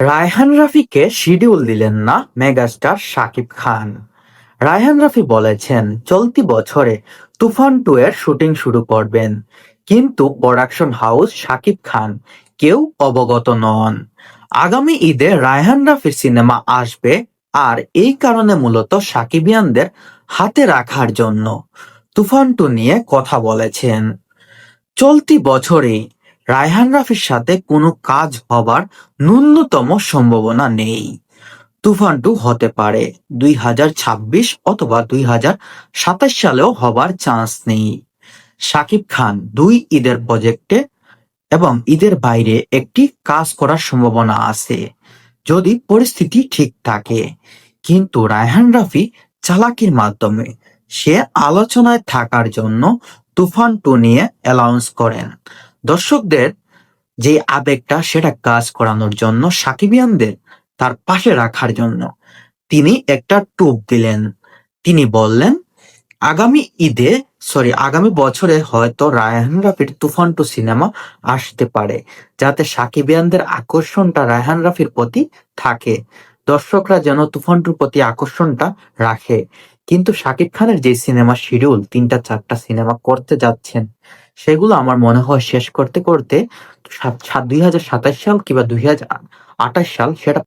Raihan রাফিকে schedule দিলেন না megastar Shakib Khan. Raihan Rafi বলেছেন চলতি বছরে তুফান 2 এর শুটিং শুরু করবেন, কিন্তু প্রোডাকশন হাউস শাকিব খান কেউ অবগত নন। আগামী ঈদে রায়হান রাফির সিনেমা আসবে, আর এই কারণে মূলত সাকিবিয়ানদের হাতে রাখার জন্য তুফান 2 নিয়ে কথা বলেছেন। চলতি বছরেই রায়হান রাফির সাথে কোনো কাজ হবার ন্যূনতম সম্ভাবনা নেই। তুফান 2 হতে পারে 2026 অথবা 2027 সালেও হবার চান্স নেই। শাকিব খান দুই ঈদের প্রজেক্টে এবং ঈদের বাইরে একটি কাজ করার সম্ভাবনা আছে, যদি পরিস্থিতি ঠিক থাকে। কিন্তু রায়হান রাফি চালাকির মাধ্যমে সে আলোচনায় থাকার জন্য তুফান 2 নিয়ে অ্যানাউন্স করেন। দর্শকদের যে আবেগটা সেটা কাজ করানোর জন্য, সাকিবিয়ানদের তার পাশে রাখার জন্য তিনি একটা টোপ দিলেন। তিনি বললেন আগামী বছরে হয়তো রায়হান রাফির তুফান 2 সিনেমা আসতে পারে, যাতে সাকিবিয়ানদের আকর্ষণটা রায়হান রাফির প্রতি থাকে, দর্শকরা যেন তুফান 2 প্রতি আকর্ষণটা রাখে। কিন্তু শাকিব খানের যে সিনেমা শিডিউল 3-4টা সিনেমা করতে যাচ্ছেন, সেগুলো আমার মনে হয় শেষ করতে করতে 2027 সাল কিংবা 2028 সাল সেটা